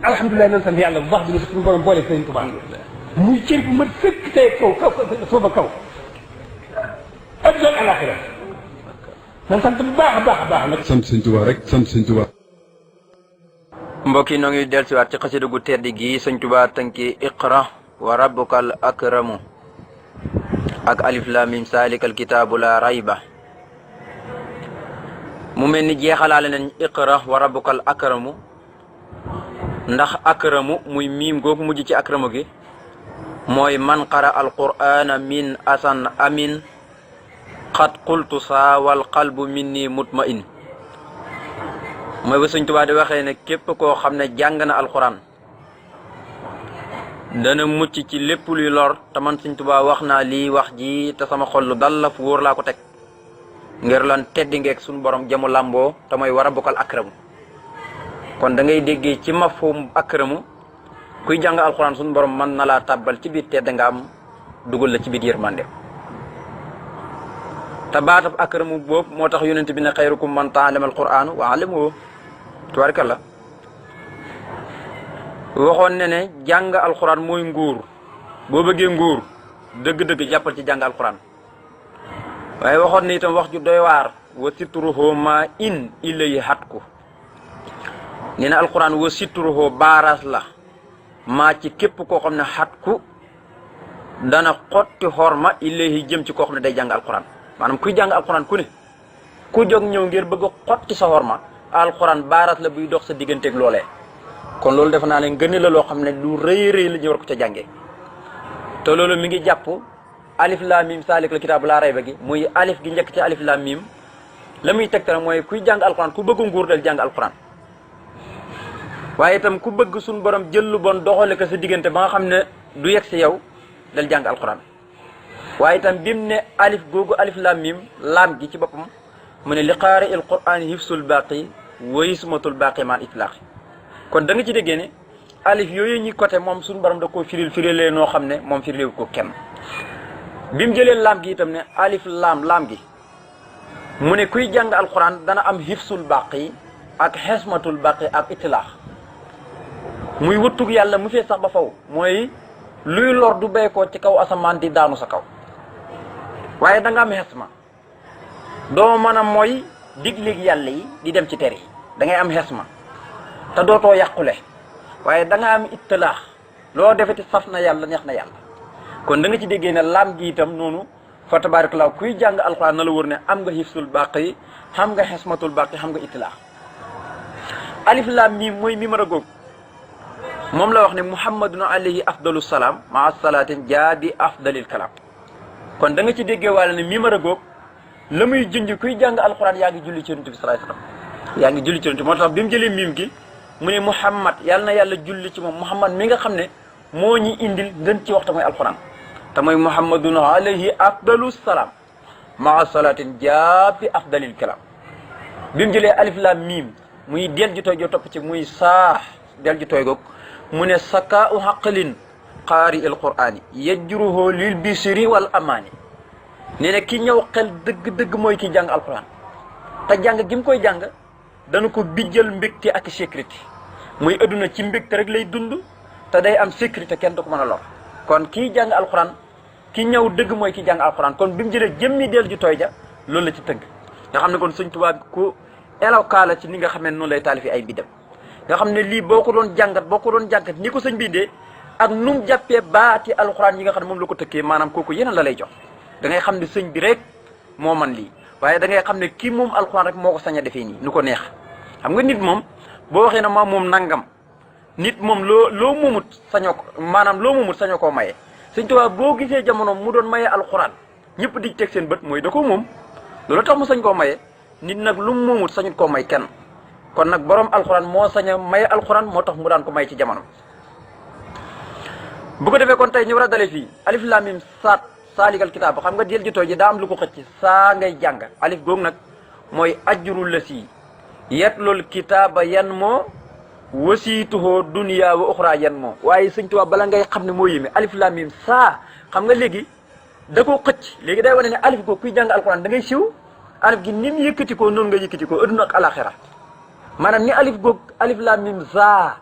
alhamdulilah nañ sant yàlla bu baax bi ñu suñu borom boole sëriñ Tuubaa muy cër bu ma sëkk tey kaw suuba kaw adduna ak alaxira nañ sant bu baax a baax a baax nag sant sëriñ Tuubaa rek sant sëriñ Tuubaa. mbokk yi noo ngi dellusiwaat ci xasida gu tedd gi sëñ Tuubaa tënki iqra wa rabbukal akramu ak alif lam mim salikal kitaabu la rayba mu mel ni jeexalaale nañ iqra wa rabbukal akramu ndax akramu muy miim googu mujj ci akramu gi mooy man qara alqur'ana min asan amin qad qultu saa wal qalbu minni mutma'in mooy ba sëñ Tuubaa di waxee ne képp koo xam ne jàng na alxuraan dana mucc ci lépp luy lor te man sëñ Tuubaa wax naa lii wax ji te sama xol lu dal la fu wóor laa ko teg ngir lan teddi ngeeg suñu borom jamu làmboo te mooy war a bokkal akramu kon da ngay déggee ci mafhum akramu kuy jàng alxuraan suñu borom mën na laa tàbbal ci biir tedd nga am dugal la ci biir yërmande te baatab akramu boobu moo tax yonent bi ne xayrukum man ta'allama alquran wa 'allamahu tubaarkalla waxoon ne ne jàng alxuraan mooy nguur boo bëggee nguur dëgg-dëgg jàppal ci jàng alxuraan waaye waxoon ne itam wax ju doy waar wa sitruhu ma in ilay hatku nee na alxuraan wa sitruhu baaraas la maa ci képp koo xam ne hatku dana xotti xorma ilay jëm ci koo xam ne day jàng alxuraan maanaam kuy jàng alxuraan ku ne ku jóg ñëw ngir bëgg a xotti sa xorma alxuraan baaraas la buy dox sa digganteeg loolee kon loolu defe naa ne gën la loo xam ne lu rëy rëy la ñu war ko ca jàngee te loolu mi ngi jàpp alif laam mim saalikal kitaabu laa rayba gi muy alif gi njëkk ci alif laam mim la muy tegtal mooy kuy jàng alxuraan ku bëgg nguur del jàng alxuraan waaye itam ku bëgg suñu borom jël lu bon doxale ko sa diggante ba nga xam ne du yegg si yow del jàng alxuraan waaye itam bim ne alif googu alif laam mim laam gi ci boppam mu ne li qaari il quraan hifsul baaqi wa ismatul baaqi man itlaq kon da nga ci déggee ne alif yooyu ñi côté moom suñu borom da koo firilee noo xam ne moom firilewu ko kenn bi mu jëlee laam gi itam ne alif laam gi mu ne kuy jàng alquran dana am hifsul baqi ak xesmatul baqi ak itilaax muy wëttug yàlla mu fee sax ba faw mooy luy lor du bay ko ci kaw asamaan di daanu sa kaw waaye da nga am xesma doo mën a mooy diglig yàlla yi di dem ci tere yi da ngay am xesma te dootoo yàqule waaye da nga am ittilaax loo defeti saf na yàlla neex na yàlla kon da nga ci déggee ne laam gi itam noonu fa tabarakallah kuy jàng alxuraan na la wër ne am nga hifsul baqi xam nga xesmatul baqi xam nga ittilaax alif laam miim mooy mimara góog moom la wax ne muhammadun alayhi afdalu salaam maa salaatin jaabi afdalil kalaam kon da nga ci déggee wàlla ne mimara góog la muy junj kuy jàng alxuraan yaa ngi julli ci yonent bi sallallahu alayhi wasallam yaa ngi julli ci yonent moo tax bi mu jëlee miim gi mu ne muhammad yàlla na yàlla julli ci moom muhammad mi nga xam ne moo ñi indil ngën ci waxta mooy alxuraan te mooy muhammadun alayhi afdalu salaam maa salaatin jaabi afdalil kalaam bi mu jëlee alif laam miim muy del ji tooy joo topp ci muy saax del ji tooy goog mu ne sakaa u xaqalin qaari il quraani yajruhu lil bisri wal amaani nee na ki ñëw xel dëgg-dëgg mooy ki jàng alxuraan te jàng gi mu koy jàng dana ko bijjal mbégte ak sécurité muy adduna ci mbégte rek lay dund te day am sécurité kenn du ko mën a lor kon kii jàng alxuraan ki ñëw dëgg mooy ki jàng alxuraan kon bi mu jëlee jëmmi del ju tooy ja loolu la ci tëgg nga xam ne kon Sëñ Tuubaa ku éloquent la ci ni nga xam ne noonu lay taalifi ay bidam nga xam ne lii boo ko doon jàngat ni ko sëñ bi dee ak nu mu jàppee baati alxuraan yi nga xam ne moom la ko tëkkee maanaam kooku yeneen la lay jox da ngay xam ne sëñ bi rek moo man lii waaye da ngay xam ne kii moom alxuraan rek moo ko sañ a defee nii nu ko neex xam nga nit moom boo waxee ne maa moom nangam nit moom loo moomut sañoo ko maanaam loo moomut sañoo koo maye Sëñ Tuubaa boo gisee jamono mu doon maye alxuraan ñëpp di teg seen bët mooy da ko moom loolu tax mu sañ koo maye nit nag lu mu moomut sañut koo may kenn kon nag borom alxuraan moo sañ a maye alxuraan moo tax mu daan ko may ci jamono bu ko defee kon tey ñu war a dalee fii alif laam miim saat saalikal kitaab xam nga del ji tooy ji daa am lu ko xëcc saa ngay jàng alif googu nag mooy ajrul la si yetlul kitaaba yan moo wasiituhoo duniyaa wa uxraa yan moo waaye Sëñ Tuubaa bala ngay xam ne moo yéeme alif laam miim saa xam nga léegi da koo xëcc léegi day wane ne alif googu kuy jàng alxuraan da ngay siw alif gi ni mu yëkkati ko noonu nga yëkkati ko adduna ak alaxira maanaam ni alif googu alif laam miim saa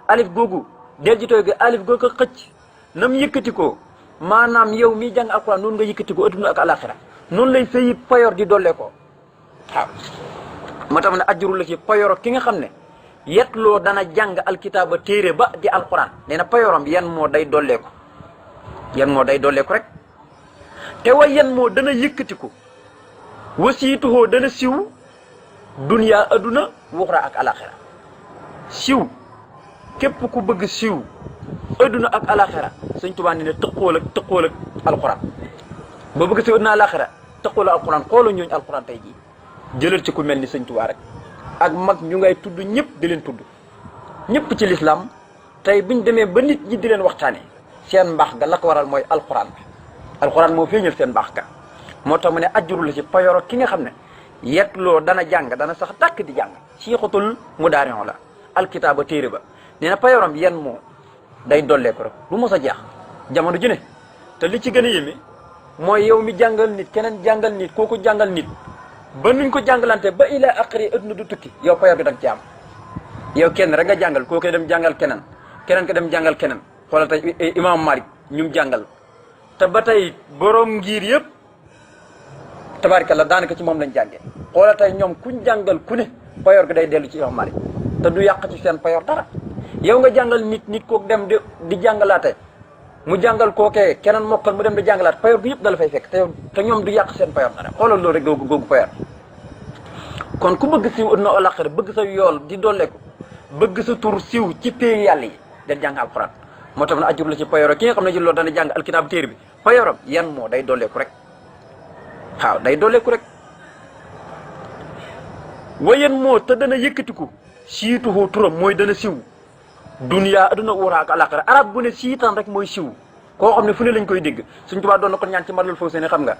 alif googu del ji tooy gi alif googu xëcc nam yëkkati ko maanaam yow miy jàng alquran noonu nga yëkkati ko adduna ak alaxira noonu lay sëyi payor di dollee ko waaw moo tax ne ajru la ci payoro ki nga xam ne yetloo dana jàng alkitaaba téere ba di alquran nee na payoram yan moo day dollee ko yan moo day dollee ko rek te wa yan moo dana yëkkati ko wasiituhoo dana siw duniyaa adduna wuxra ak alaxira siw képp ku bëgg siw adduna ak alaxira sëñ Tuubaa ne tëqool ak alquran ba bëgg siw adduna alaxira tëqool ak alquran xooloo ñooñu alquran tey jii jëlal ci ku mel ni sëñ Tuubaa rek ak mag ñu ngay tudd ñëpp di leen tudd ñëpp ci lislaam tey buñ demee ba nit ñi di leen waxtaane seen mbaax ga la ko waral mooy alquran moo feeñal seen mbaax ga moo tax mu ne ajjuru la ci payoro ki nga xam ne yetloo dana jàng dana sax dàkk di jàng siixatul mudaarion la alkitaaba téere ba nee na payoram yan moo day dollee ko rek du mos a jeex jamono ju ne te li ci gën a yéeme mooy yow mi jàngal nit keneen jàngal nit kooku jàngal nit ba nuñ ko jàngalante ba ila aqri adduna du tukki yow payor bi da nga ci am yow kenn rek nga jàngal koo koy dem jàngal keneen ko dem jàngal keneen xoolal tey imam Malik ñum jàngal te ba tey borom ngir yëpp tabaarkalla daanaka ci moom lañ jàngee xoolal tey ñoom kuñ jàngal ku ne payor gi day dellu ci imam Malik te du yàq ci seen payor dara yow nga jàngal nit kook dem di jàngalaate mu jàngal kookee keneen mokkal mu dem di jàngalaat payor gi yëpp dala fay fekk te ñoom du yàq seen payor dara xoolal loolu rek googu payor kon ku bëgg siw adduna alaxira bëgg sa yool di dolleeku bëgg sa tur siw ci pay yàlla yi del jàng alquran moo tax na ajur la ci payoro ki nga xam ne ci loolu dana jàng alkitaab téere bi payoram yan moo day dolleeku rek waaw day dolleeku rek wayen moo te dana yëkkatiku siituhu turam mooy dana siw duniyaa adduna uura ak alaxira arab bu ne siitan rek mooy siw koo xam ne fu ne lañ koy dégg suñ tubaab doon na ko ñaan ci marlal foofu seeni xam nga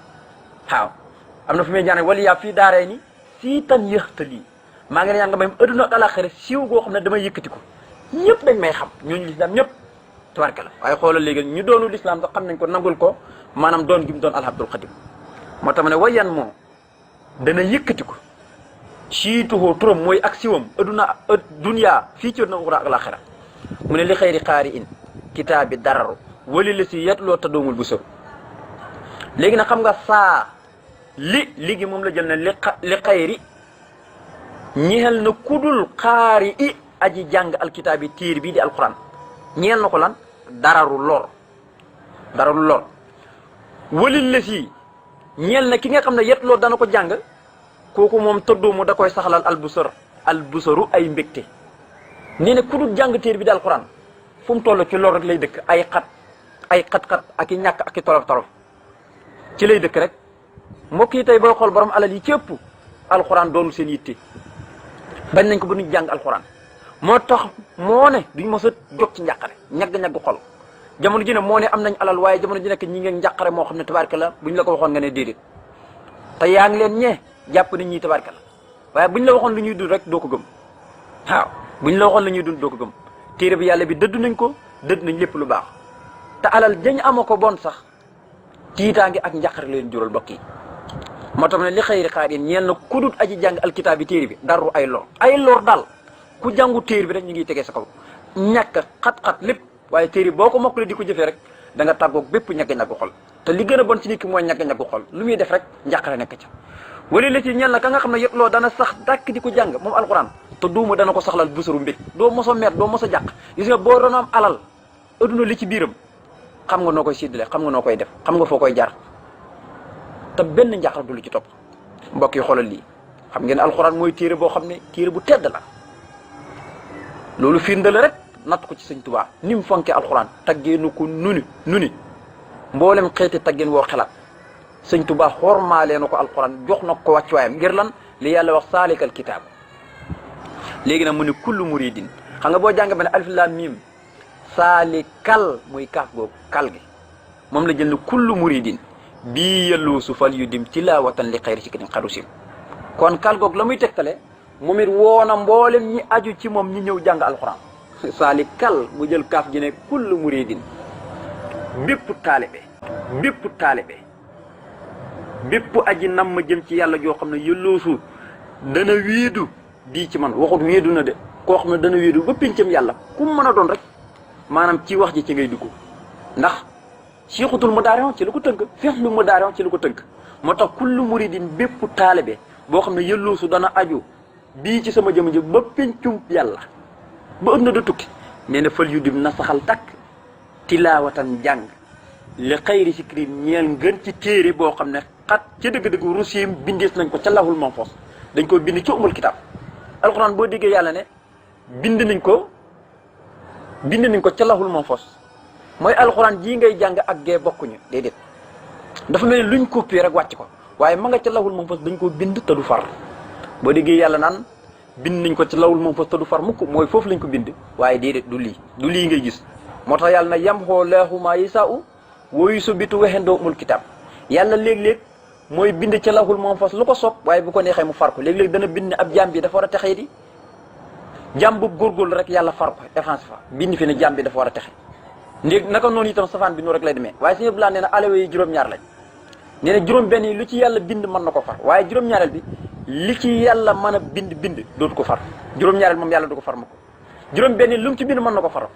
waaw am na fu muy ñaan wala yaa fii daaree ni siitan yëxtali maa ngi ne ñaan nga may adduna ak alaxira siw goo xam ne damay yëkkati ko ñëpp dañ may xam ñooñu lislaam ñëpp tabarka la waaye xoolal léegi ñu doonu lislaam sax xam nañ ko nangul ko maanaam doon gi mu doon alhabdul xadim moo tax ma ne wayan moo dana yëkkati ko siituhoo turam mooy ak siwam adduna duniyaa fii ci na uura ak alaxira mu ne li xëyri xaari in kitaabi dararu wali la si yetloo ta doomul bu sër léegi nag xam nga saa ligi moom la jël ne li xayri ñeel na kudul xaari i aji jàng alkitaabi téere bii di alquran ñeel na ko lan dararu lor wali la si ñeel na ki nga xam ne yetloo dana ko jàng kooku moom tëddoomu da koy saxalal albusaru ay mbégte nee na ku dul jàng téere bi di alquran fu mu toll ci loolu rek lay dëkk ay xat-xat ak i ñàkk ak i torof ci lay dëkk rek mbokk yi tey booy xool borom alal yi ci ëpp alquran doonu seen yitte bañ nañ ko ba ñu jàng alquran moo tax moo ne duñ mos a jóg ci njàqare ñagg-ñagg xol jamono ji ne moo ne am nañ alal waaye jamono ji nekk ñi ngeen njàqare moo xam ne tabarka la buñ la ko waxoon nga ne déedéet te yaa ngi leen ñee jàpp nañ ñii tabarka la waaye buñ la waxoon lu ñuy dund rek doo ko gëm waaw buñ la waxoon la ñuy dund doo ko gëm téere bi yàlla bi dëdd nañ ko dëdd nañ lépp lu baax te alal dañ ama ko bon sax tiitaange ak njàqare leen jural bokk yi moo tax ne li xëyri xaar yéen ñeel na kudut aji jàng alkitaab bi téere bi daru ay lor daal ku jàngu téere bi rek ñu ngi tegee sa kaw ñàkk xat-xat lépp waaye téere boo ko mokkale di ko jëfee rek da nga tàggoog bépp ñagg-ñaggu xol te li gën a bon ci nit ki mooy ñagg-ñaggu xol lu muy def rek njàqare nekk ca wali la ci ñeel na ka nga xam ne yetloo dana sax dàkk di ko jàng moom alquran te duuma dana ko saxlal busaru mbég doo mos a mer doo mos a jàq gis nga boo doon am alal adduna li ci biiram xam nga noo koy séddale xam nga noo koy def xam nga foo koy jaar te benn njàqare du lu ci topp mbokk yi xoolal lii xam ngeen alquran mooy téere boo xam ne téere bu tedd la loolu firnde la rek natt ko ci sëñ Tuubaa ni mu fonkee alquran taggeenu ko nuni mboolem xeeti taggeen woo xelaat sëñ Tuubaa xormaalee na ko alquran jox na ko wàccuwaayam ngir lan li yàlla wax saalikal kitaab léegi nag mu ne kullu muridin xam nga boo jàng ba ne alif laam miim saalikal muy kaaf googu kal gi moom la jël ne kullu muridin bii yellu su fal yu dim tilaawatan li xayri ci kidim xarusim kon kal googu la muy tegtale moom it woona mboolem ñi aju ci moom ñi ñëw jàng alquran saalikal mu jël kaaf gi ne kullu muridin bépp taalibe bépp aji nam ma jëm ci yàlla joo xam ne yëlloosu dana wéedu di ci man waxut wéedu na de koo xam ne dana wéedu ba pincam yàlla ku mu mën a doon rek maanaam ci wax ji ci ngay dugg ndax siixatul mudaari'un ci la ko tënk fi'lu mudaari'un ci la ko tënk moo tax kullu muridin bépp taalibe boo xam ne yëlloosu dana aju bii ci sama jëm ba pencum yàlla ba ëpp na da tukki nee na fal yu dim na saxal takk tilaawatan jàng li xayri sikri ñeel ngën ci téere boo xam ne xat ca dëgg-dëgg rusiim bindees nañ ko ca lahul mahfuus dañ ko bind ci umul kitaab alxuraan boo déggee yàlla ne bind nañ ko ca lahul mahfuus mooy alxuraan jii ngay jàng ak gee bokkuñu déedéet dafa mel ni luñ copier rek wàcc ko waaye ma nga ca lahul mahfuus dañ ko bind te du far boo déggee yàlla naan bind nañ ko ci lahul mahfuus te du far mukk mooy foofu lañ ko bind waaye déedéet du lii ngay gis moo tax yàlla na yamhoo laahu maa yasaa'u wa yusabbitu wa indahu umul kitaab yàlla léeg-léeg mooy bind ca lahul mahfuus lu ko soob waaye bu ko neexee mu far ko léeg-léeg dana bind ne ab jaam bi dafa war a texee di jaam bu góorgóorlu rek yàlla far ko effacé fa bind fi ne jaam bi dafa war a texe ndég naka noonu itam safaan bi noonu rek lay demee waaye suñu bilaan nee na alewa yi juróom-ñaar lañ nee na juróom-benn yi lu ci yàlla bind mën na ko far waaye juróom-ñaareel bi li ci yàlla mën a bind dootu ko far juróom-ñaareel moom yàlla du ko far ma ko juróom-benn yi lu mu ci bind mën na ko far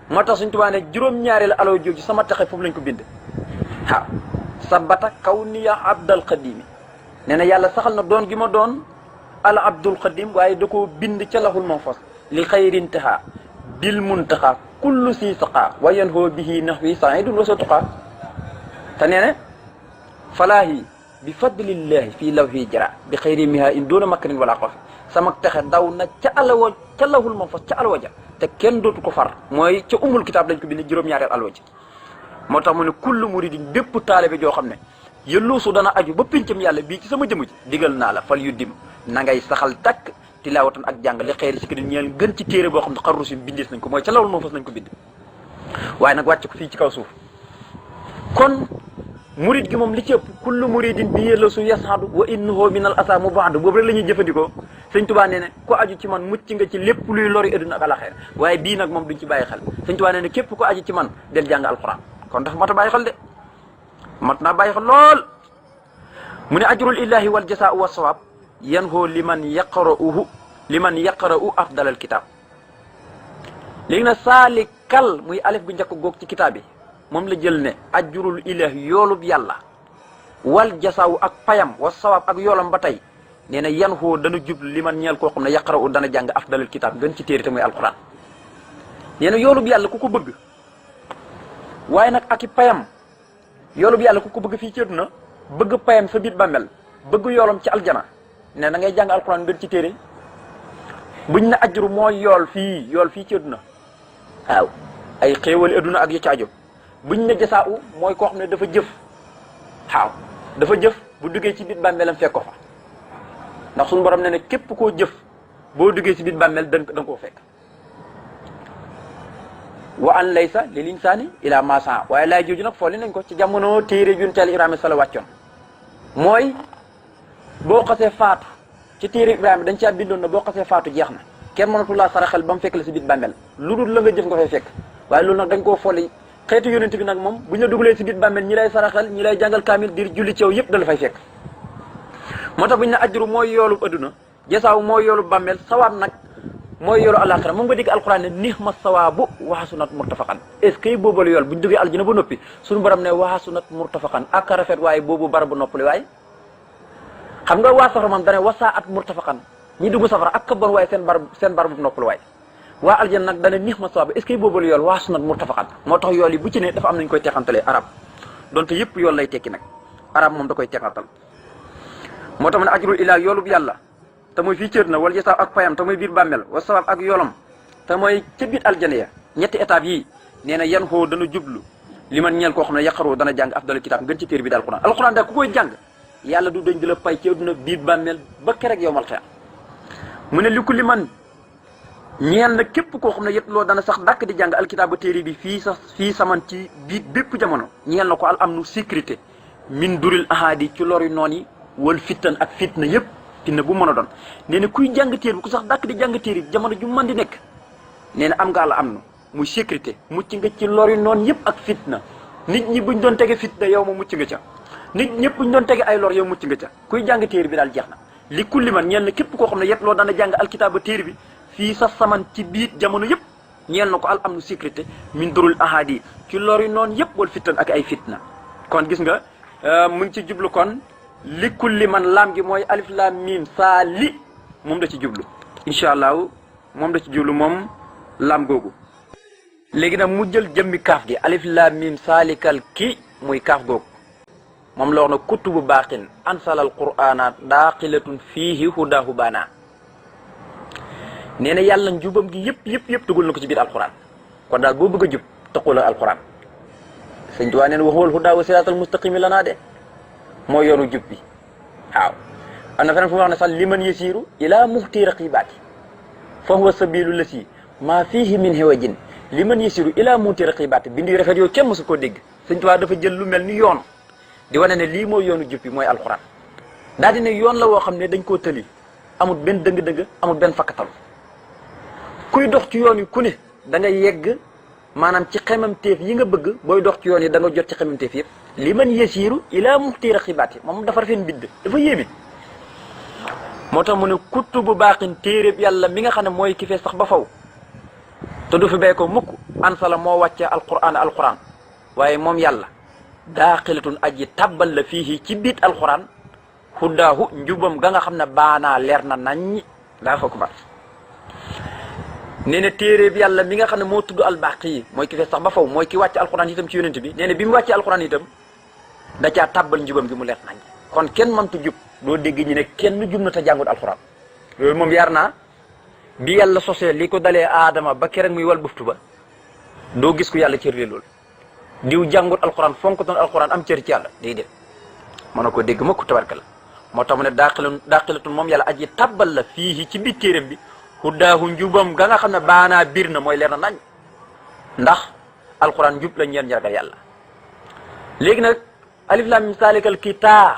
moo tax suñu Tuubaa ne juróom-ñaareel alewa jooju sama texe foofu lañ ko bind waaw sabata kaw niya abdal xadimi nee na yàlla saxal na doon gi ma doon al abdul xadim waaye da koo bind ca lahul mahfuus li xayrintaha bil muntaxa kullu si saqa wa yanhoo bihi nahwi saidun wa satuqa te nee na falaahi bi fadlillahi fii lawhi jara bi xayri miha in doona makkarin wala xofi sama texe daw na ca lahul mahfuus ca alwa ja te kenn dootu ko far mooy ca umul kitaab lañ ko bind juróom-ñaareel alwa ji moo tax mu ne kullu muridin bépp taalibe joo xam ne yëlloosu dana aju ba pincam yàlla bii ci sama jëmu ji digal naa la fal yu dim na ngay saxal takk tilaawatan ak jàng li xëyri si ki ñeel gën ci téere boo xam ne xarru si bindees nañ ko mooy ca lawul moom fas nañ ko bind waaye nag wàcc ko fii ci kaw suuf kon murid gi moom li ci ëpp kullu muridin bi yëlloosu yasadu wa innahu min al asa mubaadu boobu rek la ñuy jëfandikoo sëñ Tuubaa nee ne ku aju ci man mucc nga ci lépp luy lori adduna ak alaxeer waaye bii nag moom duñ ci bàyyi xel sëñ Tuubaa nee ne képp ku aju ci man del jàng alquran kon dafa mat a bàyyi xel de mat naa bàyyi xel lool mu ne ajrul illahi wal jasaau wa sawaab yanhoo liman yaqra'u afdalal kitaab léegi nag saalikal muy alif bu njëkk goog ci kitaab bi moom la jël ne ajrul illahi yoolub yàlla wal jasaawu ak payam wa sawaab ak yoolam ba tey nee na yanhoo dana jublu liman ñeel koo xam ne yaqra'u dana jàng afdalal kitaab gën ci téere te muy alquran nee na yoolub yàlla ku ko bëgg waaye nag ak i payam yoolub yàlla ku ko bëgg fii ci àdduna bëgg payam sa biir bàmmeel bëgg yoolam ci aljana ne da ngay jàng alquran gën ci téere buñ ne ajru mooy yool fii ci àdduna waaw ay xéewali àdduna ak yu ci aju buñ ne jasaa'u mooy koo xam ne dafa jëf waaw dafa jëf bu duggee ci biir bàmmeelam fekk ko fa ndax suñu borom ne ne képp koo jëf boo duggee ci biir bàmmeel da nga koo fekk wa an laysa lil insaani ila ma saa waaye laay jooju nag fooli nañ ko ci jamono téere junteel Ibrahima sala wàccoon mooy boo xasee faatu ci téere Ibrahima dañ caa bindoon na boo xasee faatu jeex na kenn mënatu laa saraxel ba mu fekk la si biir bàmmeel lu dul la nga jëf nga fay fekk waaye loolu nag dañ koo fooli xeetu yonent bi nag moom bu ñu la dugalee si biir bàmmeel ñi lay saraxel ñi lay jàngal kaamil dir julli ci yow yëpp dala fay fekk moo tax bu ñu ne ajru mooy yoolu adduna jasaaw mooy yoolu bàmmeel sawaab nag mooy yoolu alaxira moom nga dégg alquran ne nihma sawaabu waxasunat murtafaqan est ce que boobu la yool bu ñu duggee aljana ba noppi suñu borom ne waxasunat murtafaqan ak rafet waaye boobu bara bu noppali waaye xam nga waa safara moom dane wasaa at murtafaqan ñi dugg safara ak ka bon waaye seen bar bu noppali waaye waa aljana nag dane nihma sawaabu est ce que boobu la yool waxasunat murtafaqan moo tax yool yi bu ci ne dafa am nañu koy teqantalee arab donte yëpp yool lay tekki nag arab moom da koy teqantal moo tax mu ne ajrul ilaa yoolub yàlla te mooy fii cër na wala jasaaw ak payam te mooy biir bàmmeel wa sawaab ak yolam te mooy ca biir aljana ya ñetti étape yii nee na yan xoo dana jublu li man ñeel koo xam ne yaqaroo dana jàng afdal kitaab gën ci téere bi daal alquran daal ku koy jàng yàlla du dañ di la pay ci adduna biir bàmmeel ba kerek yowmal xiyaam mu ne li ku li man ñeel na képp koo xam ne yëpp loo dana sax dàkk di jàng alkitaab ba téere bi fii saman ci biir bépp jamono ñeel na ko al am nu sécurité min duril ahadi ci lori noon yi wal fittan ak fitna yëpp fitna bu mën a doon nee na kuy jàng téere bi ku sax dàkk di jàng téere bi jamono ju mën di nekk nee na am nga la am na muy sécurité mucc nga ci lori noon yëpp ak fitna nit ñi buñ doon tege fitna yow ma mucc nga ca nit ñëpp buñ doon tege ay lor yow mucc nga ca kuy jàng téere bi daal jeex na li kulli man ñeel na képp koo xam ne yëpp loo dana jàng alkitaab ba téere bi fii sa saman ci biir jamono yëpp ñeel na ko al amnu sécurité min durul ahadi ci lor yi noonu yëpp wal fittan ak ay fitna. kon gis nga mu ngi ci jublu kon li kulli man laam gi mooy alif laam miim saa li moom da ci jublu incha allah moom da ci jublu moom laam googu. léegi nag mu jël jëmmi kaaf gi alif laam miim saalikal ki muy kaaf googu moom la wax na kutubu baaqin ansalal qur'aana daaqilatun fiihi hudahu baana nee na yàlla njubam gi yëpp dugal na ko ci biir alquran kon daal boo bëgg a jub taqul ak alquran sëñ Tuubaa nee na wa huwal hudaa wa siraatal mustaqimi lanaa de mooy yoonu jub bi waaw. am na feneen fu mu wax ne sax liman yasiru ila muhti raqibaati fa huwa sabilu lasi maa fiihi min hiwajin liman yasiru ila muhti raqibaati bindi rafet yow kenn mësu koo dégg. sëñ Tuubaa dafa jël lu mel ni yoon di wane ne lii mooy yoonu jub bi mooy alquran daal di ne yoon la woo xam ne dañ koo tëli amul benn dëng-dëng amul benn fakkatal kuy dox ci yoon yi ku ne da nga yegg maanaam ci xemamteef yi nga bëgg booy dox ci yoon yi da nga jot ci xemamteef yëpp li man yasiru ila muxti raqibaati moom dafa rafet mbidd dafa yéeme. moo tax mu ne kutubu baaqin téeréb yàlla mi nga xam ne mooy ki fee sax ba faw te du fi bay ko mukk ansala moo wàcce alquran waaye moom yàlla daaxilatun aji tabbal la fii ci biit alquran huddaahu njubam ga nga xam ne baanaa leer na naññi daa fa ko bar nee na téere bi yàlla mi nga xam ne moo tudd albaqi yi mooy ki fee sax ba faw mooy ki wàcce alquran itam ci yonent bi nee na bi mu wàccee alquran itam da caa tabbal njubam gi mu leer naññi kon kenn mëntu jub doo dégg ñi ne kenn jub na te jàngut alquran loolu moom yaar naa bi yàlla sosee li ko dalee aadama ba keroog muy wal buftu ba doo gis ku yàlla cërle loolu diw jàngut alquran fonk toon alquran am cër ci yàlla day dem mën na ko dégg mukk tabarka la moo tax mu ne daaqilatun moom yàlla aji tabbal la fii ci biir téeram bi huddaahu njubam ga nga xam ne baanaa biir na mooy leer na nañ ndax alquran njub la ñeen ragal yàlla. léegi nag alif lam mim salikal kitaa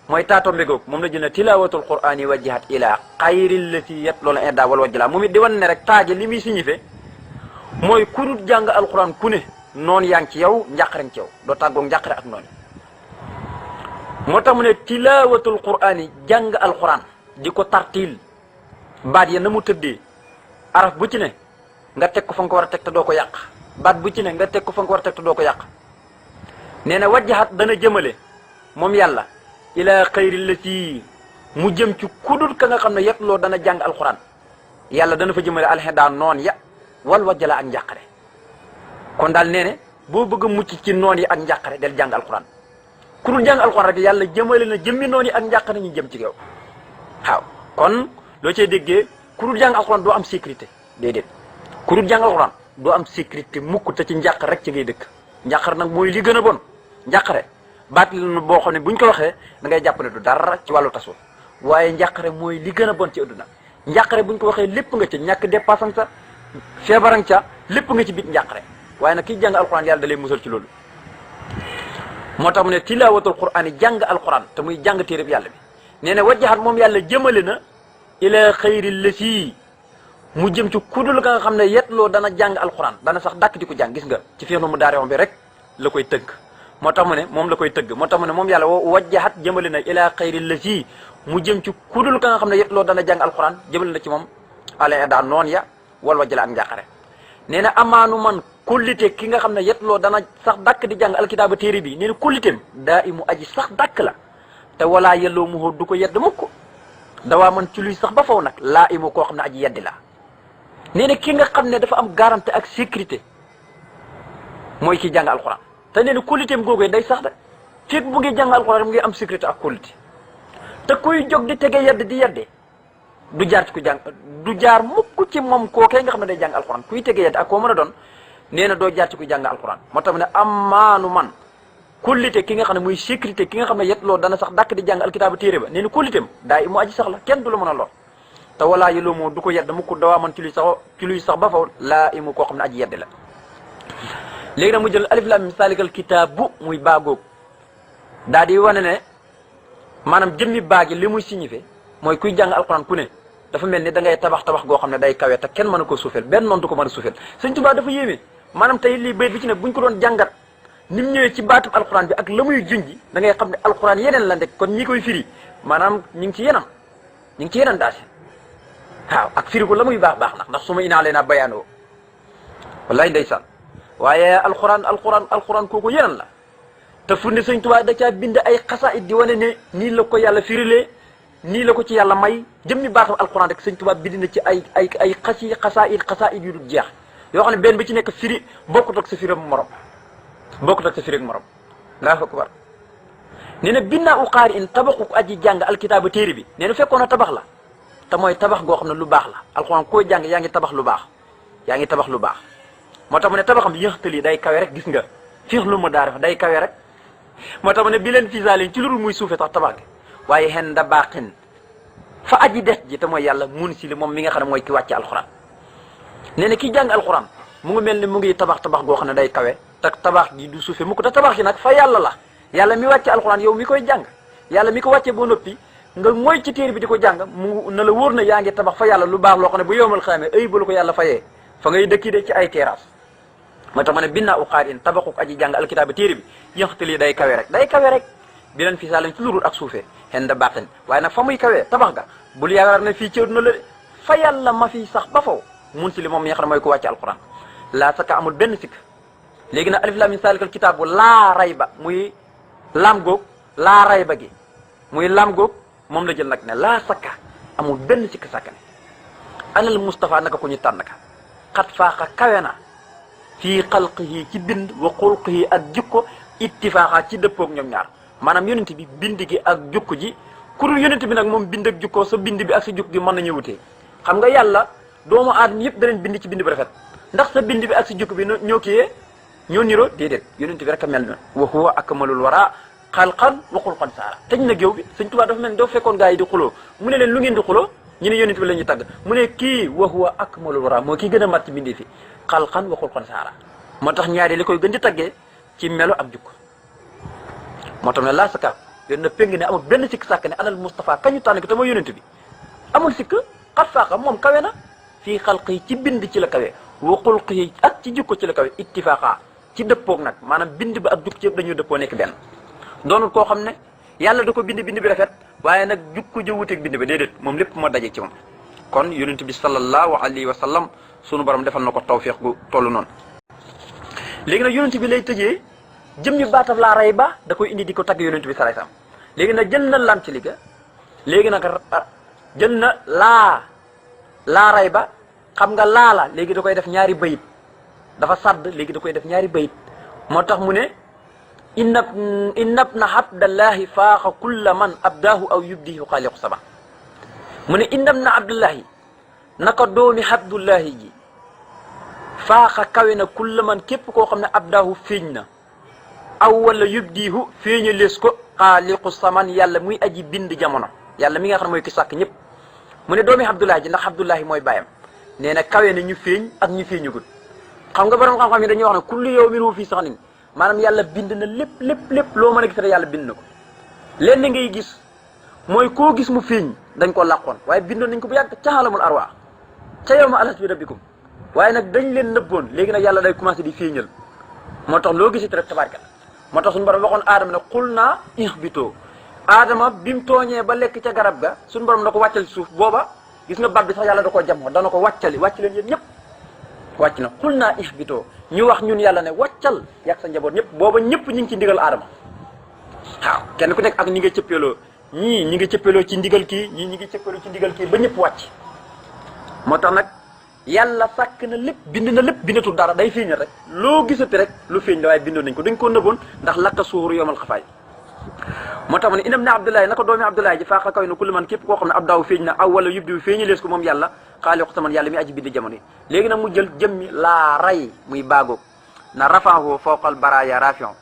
mooy taatombe googu moom la jël tilawatul qur'ani wajjihat ila xayril lati yat loolu inda wal wajjala moom it di wan ne rek taaje li muy signifié mooy ku dul jàng alquran ku ne noonu yaa ngi ci yow njàqare ci yow doo tàggoog njàqare ak noonu. moo tax mu ne tilawatul qur'ani jàng alquran di ko tartil baat ya na mu tëddee araf bu ci ne nga teg ko fa nga ko war a teg te doo ko yàq baat bu ci ne nga teg ko fa nga ko war a teg te doo ko yàq. nee na wajjahat dana jëmale moom yàlla ila xayri la ci mu jëm ci kudul ka nga xam ne yet loo dana jàng alquran yàlla dana fa jëmale alxedaa noon ya wal wajjala ak njàqare. kon daal nee ne boo bëgg a mucc ci noon yi ak njàqare del jàng alquran ku dul jàng alquran rek yàlla jëmale na jëmmi noon yi ak njàqare ñu jëm ci yow waaw. kon loo cay déggee ku dul jàng alquran doo am sécurité déedéet ku dul jàng alquran doo am sécurité mukk te ci njàqare rek ci ngay dëkk. njàqare nag mooy li gën a bon njàqare baat la boo xam ne buñ ko waxee da ngay jàpp ne du dara ci wàllu tasawuf waaye njàqare mooy li gën a bon ci adduna. njàqare buñ ko waxee lépp nga ca ñàkk dépassang ca feebarang ca lépp nga ci biit njàqare waaye nag kiy jàng alquran yàlla da lay musal ci loolu. moo tax mu ne tilaawatul qur'an yi jàng alquran te muy jàng téereb yàlla bi nee na wajjahat moom yàlla jëmale na ila xayri lasi mu jëm ci kudul ka nga xam ne yetloo dana jàng alquran dana sax dàkk di ko jàng gis nga ci fiix nu mu daarewoon bi rek la koy tëgg moo tax mu ne moom la koy tëgg moo tax mu ne moom yàlla wajjahat jëmale na ila xayri lasi mu jëm ci kudul ka nga xam ne yetloo dana jàng alquran jëmale na ci moom ala daa noon ya wal wajjala ak njàqare. nee na amaanu man kullite ki nga xam ne yetloo dana sax dàkk di jàng alkitaaba téere bi nee na kulliteem daa imu aji sax dàkk la te walaa yelloo mu du ko yedd mukk dawaa man ci luy sax ba faw nag laa imu koo xam ne aji yeddi la. nee na ki nga xam ne dafa am garantie ak sécurité mooy ki jàng alxuraan te nee na kulliteem googee day sax de fekk bu ngi jàng alxuraan mu ngi am sécurité ak kullite te kuy jóg di tege yedd di yedde du jaar ci ku jàng du jaar mukk ci moom kookee nga xam ne day jàng alxuraan kuy tege yedd ak koo mën a doon nee na doo jaar ci ku jàng alxuraan moo tax ne amaanu man kullite ki nga xam ne muy sécurité ki nga xam ne yet loo dana sax dàkk di jàng alkitaaba téere ba nee na kulliteem daa i mu aji sax la kenn du la mën a lor te walaa yëloo moo du ko yedd mu ko dawaa man ci luy sax ba faw laa imu koo xam ne aji yedd la. léegi nag mu jël alif lam mim salikal kitaabu muy baagoog daa di wane ne maanaam jëmmi baagi li muy signifié mooy kuy jàng alxuraan ku ne dafa mel ni da ngay tabax goo xam ne day kawe te kenn mën a ko suufeel benn noonu du ko mën a suufeel. Sëñ Tuubaa dafa yéeme maanaam tey lii bayit bi ci ne buñ ko doon jàngat ni mu ñëwee ci baatub alxuraan bi ak la muy junji da ngay xam ne alxuraan yeneen la ndek kon ñi koy firi maanaam ñu ngi ci yeneen daal waaw ak firi ko la muy baax ndax su ma inaa lee naa bayaanoo wallaay ndeysaan waaye alxuraan kooku yeneen la te fu ne sëñ Tuubaa da caa bind ay xasaayid di wane ne nii la ko yàlla firilee nii la ko ci yàlla may jëmmi baatam alxuraan rek sëñ Tuubaa bind na ci ay xasaayid yu dul jeex yoo xam ne benn bi ci nekk firi bokkut ak sa firi morom ngaa fa ko war nee na binnaa u xaari in tabaxu aji jàng alkitaaba téere bi nee na fekkoon na tabax la te mooy tabax goo xam ne lu baax la alxuraan koy jàng yaa ngi tabax lu baax moo tax mu ne tabaxam yëxtali day kawe rek gis nga fiix lu mu daa def day kawe rek moo tax mu ne bi leen fisaalin ci lu dul muy suufe tax tabax gi waaye xen da baaxin fa aji des ji te mooy yàlla mun si li moom mi nga xam ne mooy ki wàcce alxuraan nee na ki jàng alxuraan mu ngi mel ni mu ngi tabax goo xam ne day kawe te tabax gi du suufe mu ko te tabax gi nag fa yàlla la yàlla mi wàcce alxuraan yow mi koy jàng yàlla mi ko wàcce boo noppi nga mooy ci téere bi di ko jàng mu na la wóor na yaa ngi tabax fa yàlla lu baax loo xam ne bu yowmal xaamee ay ba la ko yàlla fayee fa ngay dëkki de ci ay terrasse moo tax ma ne binnaa u xaar in tabaxu aji jàng alkitaaba téere bi yëxtali day kawe rek bi leen fi saalin ci lurul ak suufee xen da baaxin waaye nag fa muy kawee tabax ga bul yaakaar ne fii ci àdduna la de fa yàlla ma fi sax ba faw mun si li moom mi nga xam ne mooy ko wàcce alquran laa saka amul benn sikk léegi nag alif laam miim zaalikal kitaabu laa rayba muy laam góog laa rayba gi muy laam góog moom la jël nag ne laa sakka amul benn sikk sàkk ne anal Mustafa naka ku ñu tànn ka xat faaxa kawe na fii xalqihi ci bind wa xulqihi ak jikko ittifaaxa ci dëppoog ñoom ñaar maanaam yonent bi bind gi ak jukko ji ku dul yonent bi nag moom bind ak jukkoo sa bind bi ak sa jukk gi mën nañu wutee xam nga yàlla doomu aadama yëpp da leen bind ci bind bi rafet ndax sa bind bi ak sa jukk bi ñoo kiyee ñoo niroo déedéet yonent bi rek a mel na wa huwa akmalul wara xalqan wa xulqan saara tëj na géew bi sëñ Tuubaa dafa mel ni doo fekkoon gaa yi di xuloo mu ne leen lu ngeen di xuloo ñu ne yonent bi la ñuy tagg mu ne kii wa huwa akmalul wara moo kii gën a mat ci bindee fi xalqan wa xulqan saara moo tax ñaari li koy gën di taggee ci melo ak jukko moo tax ne laa saka yéen na péng ne amul benn sikk sàkk ne anal Mustafa kañu tànn ko te mooy yonent bi amul sikk xat faaxa moom kawe na fii xalq yi ci bind ci la kawe wa xulq yi ak ci jukko ci la kawe ittifaaqa ci dëppoog nag maanaam bind ba ak jukko ci yëpp dañuy dëppoo nekk benn doonul koo xam ne yàlla da ko bind bi rafet waaye nag jukko ja wuteeg bind ba déedéet moom lépp moo daje ci moom kon yonent bi sallallahu alayhi wa sallam sunu borom defal na ko tawfiix gu toll noonu léegi nag yonent bi lay tëjee jëm ñu baatam laa ray ba da koy indi di ko tagg yonent bi sallallahu alayhi wasallam léegi nag jël na lam ci liga léegi nag jël na laa ray ba xam nga laala léegi da koy def ñaari bayit dafa sadd léegi da koy def ñaari bayit moo tax mu ne innab na abdallahi faaxa kulla man abdaahu aw yubdihu xaaliqu sama mu ne innab na abdullahi naka doomi abdullahi ji faaxa kawe na kulla man képp koo xam ne abdaahu feeñ na aw wala yubdihu feeña lees ko xaaliqu saman yàlla muy aji bind jamono yàlla mi nga xam ne mooy ki sàkk ñëpp mu ne doomi abdullahi ji ndax abdullahi mooy bàyyam nee na kawe na ñu feeñ ak ñu feeñugut xam nga borom xam-xam yi dañuy wax ne kullu yawmin huwa fii saxnin maanaam yàlla bind na lépp loo mën a gis rek yàlla bind na ko lenn ngay gis mooy koo gis mu feeñ dañ ko làqoon waaye bindoon nañ ko bu yàgg ca alamul arwaa ca yawma alastu bi rabbikum waaye nag dañ leen nëbboon léegi nag yàlla day commencé di feeñal moo tax loo gisit rek tabaarkalla moo tax suñu borom waxoon aadama ne xul naa ihbitoo aadama bi mu tooñee ba lekk ca garab ga suñu borom da ko wàccal ci suuf booba gis nga bat bi sax yàlla da koo jamoo dana ko wàcc leen yéen ñëpp wàcc na xul naa ihbitoo ñu wax ñun yàlla ne wàccal yàq sa njaboot ñëpp booba ñëpp ñu ngi ci ndigal aadama waaw kenn ku nekk ak ñi nga cëppeloo ñii ñi ngi cëppeloo ci ndigal kii ñii ñi ngi cëppeloo ci ndigal kii ba ñëpp wàcc moo tax nag yàlla sàkk na lépp bind na lépp bindatul dara day feeñal rek loo gisati rek lu feeñ la waaye bindoon nañ ko dañ ko nëboon ndax lakka suuru yomal xafaay moo tax ma ne inam ne abdoulaye naka doomi abdoulaye ji faaxa kaw na kulli man képp koo xam ne ab daaw feeñ na aw wala yub diw feeñi lees ko moom yàlla xaaliqu saman yàlla mi aji bind jamono yi léegi nag mu jël jëmmi laa ray muy baagoog na rafahu fawqal baraya rafion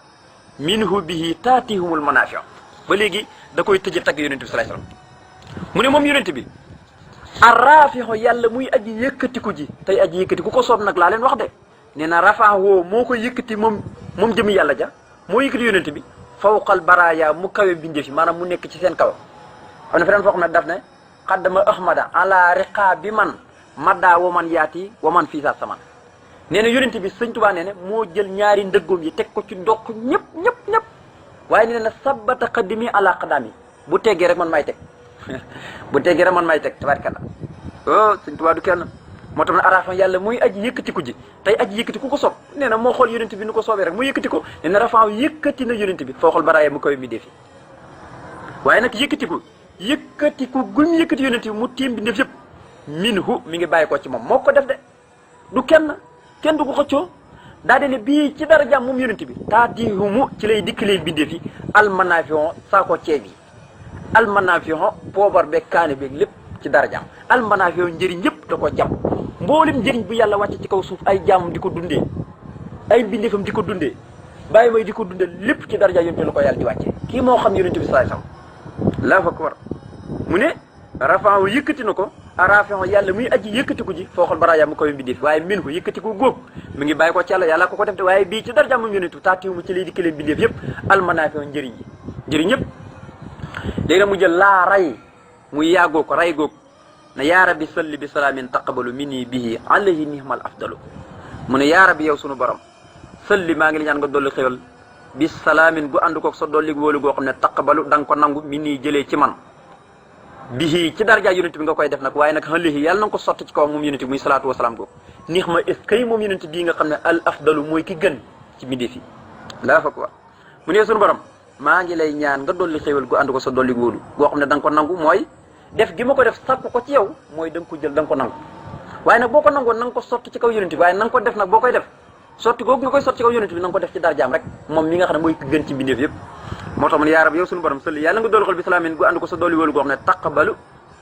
minhu bihi taatihumul manafion ba léegi da koy tëjee tagg yonent bi sallallahu alayhi wasallam mu ne moom yonent bi arrafixo yàlla muy aji yëkkatiku ji tey aji yëkkati ku ko soob nag laa leen wax de nee na rafaxoo moo ko yëkkati moom jëmi yàlla ja moo yëkkati yonent bi fawqal baraya mu kawe bindee fi maanaam mu nekk ci seen kaw xam ne feneen foo xam ne daf ne xaddama ahmada ala riqa bi man madda waman yaati waman fii sa saman nee na yonent bi sëñ Tuubaa nee na moo jël ñaari ndëggoom yi teg ko ci ndokk ñëpp waaye nee na sabata xaddimi ala qadami bu teggee rek man may teg bu teggee rek man may teg tabaarkalla oh sëñ Tuubaa du kenn moo tax ne arafan yàlla mooy aji yëkkatiku ji tey aji yëkkati ku ko soob nee na moo xool yonent bi nu ko soobee rek mu yëkkati ko nee na rafan yëkkati na yonent bi foo xool baraaya mu koy mi defi waaye nag yëkkatiku gum yëkkati yonent bi mu tiim bi def yëpp minhu mi ngi bàyyi ko ci moom moo ko def de du kenn du ko xëccoo daa de ne bii ci dara jàmm moom yonent bi taatihumu ci lay dikkalee bindee fi almanafion saako ceeb yi almanafion poobar beeg kaane beeg lépp ci dara jàmm almanafion njëriñ yëpp da ko jàmm mboolem njëriñ bu yàlla wàcce ci kaw suuf ay jàmm di ko dundee ay mbindeefam di ko dundee bàyyi may di ko dundee lépp ci daraja yonent la ko yàlla di wàcce kii moo xam yonent bi sallallahu alayhi wasallam Allahu akbar mu ne rafan yëkkati na ko arafan yàlla muy aji yëkkatiku ji fooxal baraaya mu koy mbindeef waaye min ko yëkkatiku góob mi ngi bàyyi ko ci yàlla ko def de waaye bii ci daraja moom yonent taatiwu mu ci lay dikkalee mbindeef yëpp almanafion njëriñ yëpp léegi nag mu jël laa ray muy yaagoo ko ray goog na yaa rabbi salli bi salaamin taqabalu minni bihi alayhi nihmal afdalu mu ne yaa rabbi yow sunu borom salli maa ngi la ñaan nga dolli xéwal bi salaamin gu ànd koog sa dolli wóolu goo xam ne taqabalu da nga ko nangu minni jëlee ci man bihi ci darja yonent bi nga koy def nag waaye nag alayhi yàlla na nga ko sotti ci kawam moom yonent bi muy salaatu wasalaam googu nix ma est kay moom yonent bii nga xam ne al afdalu mooy ki gën ci mbindeef yi laa fa ko mu ne sunu borom maa ngi lay ñaan nga dolli xéwal gu ànd ko sa dolli wóolu goo xam ne da nga ko nangu mooy def gi ma ko def sàkk ko ci yow mooy da nga ko jël da nga ko nangu waaye nag boo ko nangoon na nga ko sotti ci kaw yonent bi waaye na nga ko def nag boo koy def sotti googu nga koy sotti ci kaw yonent bi na nga ko def ci darjaam rek moom mi nga xam ne mooy ki gën ci mbindeef yëpp moo tax man yaa rab yow suñu borom sëlli yàlla nga dolli xol bi salaamin gu ànd ko sa dolli wóolu goo xam ne taqabalu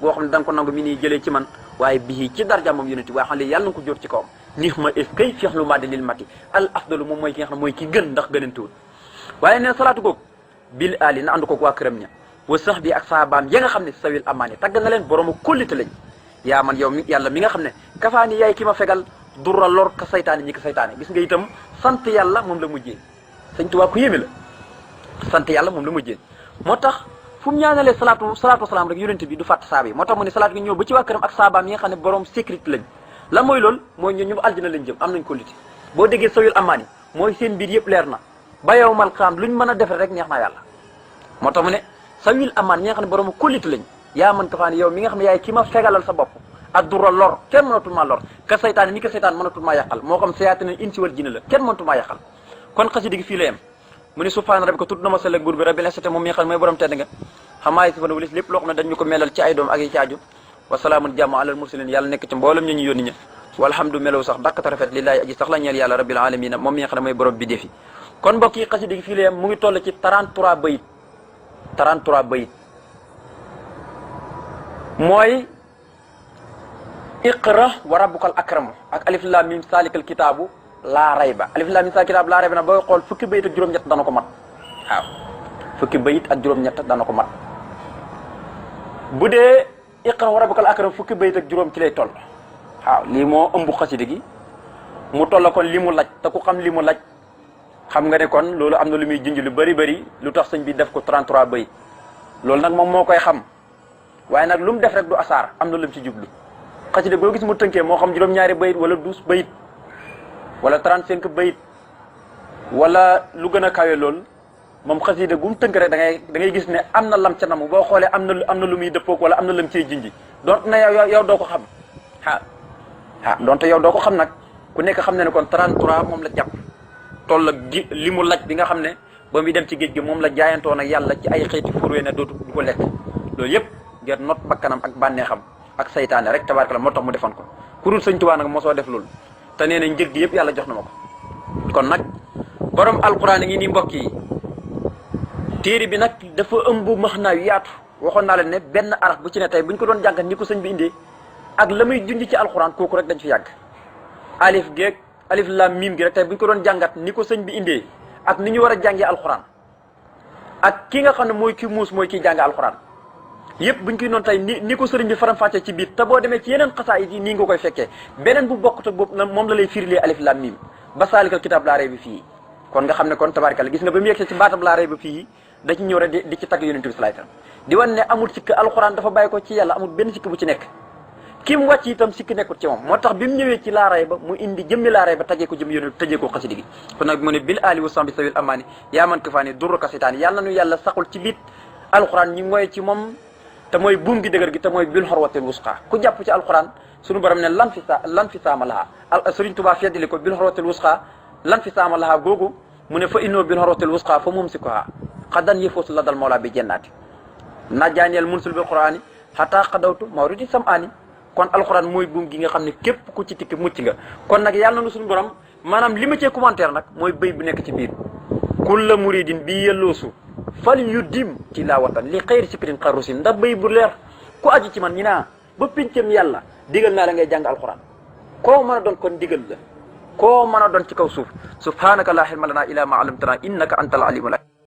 goo xam ne da nga ko nangu mi nii jëlee ci man waaye bii ci darjaam moom yonent bi waaye xam ne yàlla na nga ko jóor ci kawam nix ma est kay fiexlu maddi lil mati al afdalu moom mooy ki nga xam ne mooy ki gën ndax gënantuwul waaye ne salaatu googu bil ali na ànd ko waa këram ña wa sax bi ak saabaam ya nga xam ne sawil amaani tagg na leen boroomu kóllite lañ yaa man yow mi yàlla mi nga xam ne kafaani yaay ki ma fegal durra lor ka saytaane ñi ko saytaane gis nga itam sant yàlla moom la mujjee sëñ Tuubaa ku yéeme la sant yàlla moom la mujjee moo tax fu mu ñaanalee salaatu wasalaam rek yonent bi du fàtt saaba yi moo tax mu ne salaatu gi ñëw ba ci waa këram ak saabaam yi nga xam ne borom sécurité lañ lan mooy loolu mooy ñu aljana lañ jëm am nañ kóllite boo déggee sawil amaani mooy seen mbir yëpp leer na ba yow mal xam luñ mën a def rek neex naa yàlla moo tax mu ne sawil amaan ñi nga xam ne borom kóllite lañ yaa man ka faa ne yow mi nga xam ne yaay ki ma fegalal sa bopp ak dura lor kenn mënatul maa lor ka saytaan ni ka saytaan mënatul maa yàqal moo xam sayaatina insi wal jinne la kenn mënatul maa yàqal kon xasida gi fii la yem mu ne subhaana rabbika tudd na ma sell ak buur bi rabbil izzati moom mi nga xam ne mooy borom tedd nga xamaa yi si fana walis lépp loo xam ne dañ ñu ko melal ci ay doom ak yi ci aju wa salaamun jàmm alal mursalin yàlla nekk ci mboolem ñu yónni ña walhamdu melaw sax dàkkata rafet lillaahi aji sax la ñeel yàlla rabbil alamina moom mi nga xam ne mooy borom bi defi kon mbokk yi xasida gi fii la yem mu ngi toll ci 33 bayit mooy iqra wa rabbukal akramu ak alif lam mim salikal kitaabu laa rayba alif lam mim salikal kitaabu laa rayba nag booy xool fukki bayit ak juróom-ñett dana ko mat waaw fukki bayit ak juróom-ñett dana ko mat bu dee iqra wa rabbukal akramu fukki bayit ak juróom ci lay toll waaw lii moo ëmb xasida gi mu toll kon li mu laaj te ku xam li mu laaj xam nga ne kon loolu am na lu muy junj lu bëri lu tax sëñ bi def ko 33 bayit loolu nag moom moo koy xam waaye nag lu mu def rek du asaar am na lu mu ci jublu xasida boo gis mu tënkee moo xam juróom-ñaari bayit wala 12 bayit wala 35 bayit wala lu gën a kawe loolu moom xasida gu mu tënk rek da ngay gis ne am na lam ca namu boo xoolee am na lu muy dëppoog wala am na lam ciy jinji donte na yow doo ko xam donte yow doo ko xam nag ku nekk xam ne ne kon 33 moom la jàpp toll ak li mu laj bi nga xam ne ba muy dem ci géej gi moom la jaayantoon ak yàlla ci ay xeeti furwee ne dootu du ko lekk loolu yëpp ngir not bakkanam ak bànneexam ak saytaane rek tabaarkalla moo tax mu defoon ko ku dul sëñ Tuubaa nag mosoo def loolu te nee na njëg gi yëpp yàlla jox na ma ko kon nag borom alquran ngi nii mbokk yi téere bi nag dafa ëmb max naa yu yaatu waxoon naa leen ne benn araf bu ci ne tey bu ñu ko doon jàngat ni ko sëñ bi indee ak la muy junj ci alquran kooku rek dañ fi yàgg alif lam mim gi rek tey bu ñu ko doon jàngat ni ko sëñ bi indee ak ni ñu war a jàngee alquran ak ki nga xam ne mooy ki muus mooy kiy jàng alquran yëpp buñ koy noonu tey ni ko sëriñ bi faram-fàccee ci biir te boo demee ci yeneen xasaayid yi nii nga koy fekkee beneen bu bokkut ak boobu moom la lay firilee alif lam mim ba saalikal kitaab laa rayba fii kon nga xam ne kon tabaarkalla gis nga ba mu yegsee ci baatab laa rayba fii da ci ñëw rek di ci tagg yonent bi sallallahu alayhi wasallam di wan ne amul sikk alxuraan dafa bàyyi ko ci yàlla amul benn sikk bu ci nekk ki mu wàcc itam sikk nekkut ci moom moo tax bi mu ñëwee ci laa rayba mu indi jëmmi laa rayba tajee ko jëm yonent tajee ko xasidi gi kon nag mu ne bil ali wa sambi sawil amaani yaa man kafaani durruka seytaani yàlla nu yàlla saxul ci biit alxuraan ñi mooy ci moom te mooy buum gi dëgër gi te mooy bil xorwatil wusqa ku jàpp ci alxuraan suñu borom ne lan fi saama laha Sëriñ Tuubaa feddali ko bil xorotil wusqa lan fi saama laha googu mu ne fa innoo bil xorotil wusqa fa mumsikuha xadan yëfoosu la dal mawla bi jennaati najaaniyal munsul bil qur'ani xataa xadawtu mawridi sam ani kon alxuraan mooy buum gi nga xam ne képp ku ci tikki mucc nga kon nag yàlla na suñu borom maanaam li ma cee commentaire nag mooy béy bu nekk ci biir kulla muridin bi yelloosu fal yu dim ci laa watan li xëyri sikirin xarrusin ndax béy bu leer ku aju ci man ñi naa ba pincam yàlla digal naa la ngay jàng alxuraan koo mën a doon kon digal la koo mën a doon ci kaw suuf subhanaka laa ilma lanaa illaa maa allamtanaa innaka antal alimul hakiim